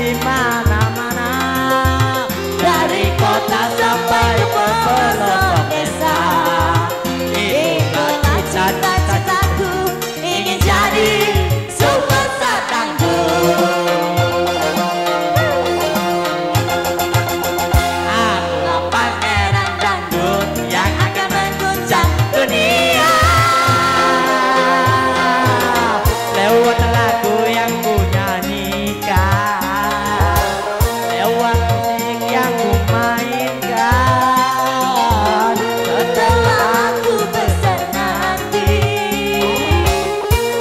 di mana-mana, dari kota sampai ke pelosok desa. Itulah cita-citaku, ingin jadi superstar dangdut. Akulah pangeran dangdut yang akan mengguncang dunia. Lewat lagu yang ku nyanyikan, lewat musik yang ku mainkan, setelah aku besar nanti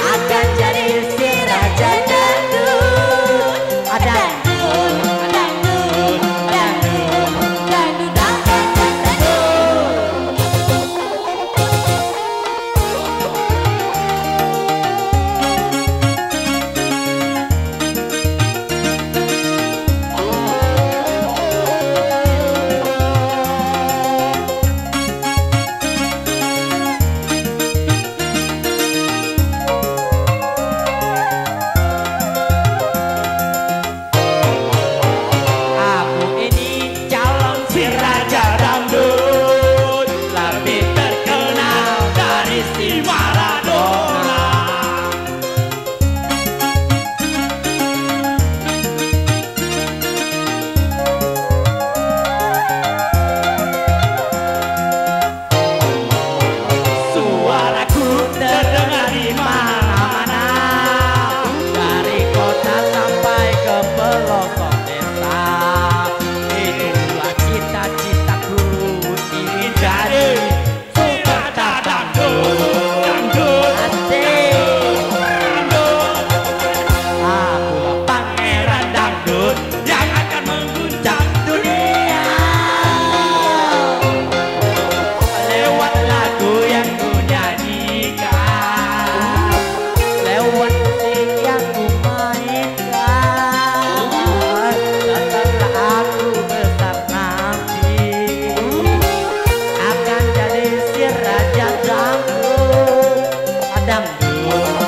akan jadi si raja dangdut. Dangdut, dangdut, dangdut, dangdut, aku ini calon si raja dangdut, lebih terkenal dari si Maradona. Suaraku terdengar di mana-mana, dari kota sampai ke pelosok desa. Itulah cita-citaku, ingin jadi superstar dangdut. Dangdut, asik. Dangdut. Akulah pangeran dangdut yang akan mengguncang dunia. Lewat lagu yang ku nyanyikan, lewat musik yang ku mainkan, setelah aku besar nanti akan jadi si raja dangdut. Dangdut.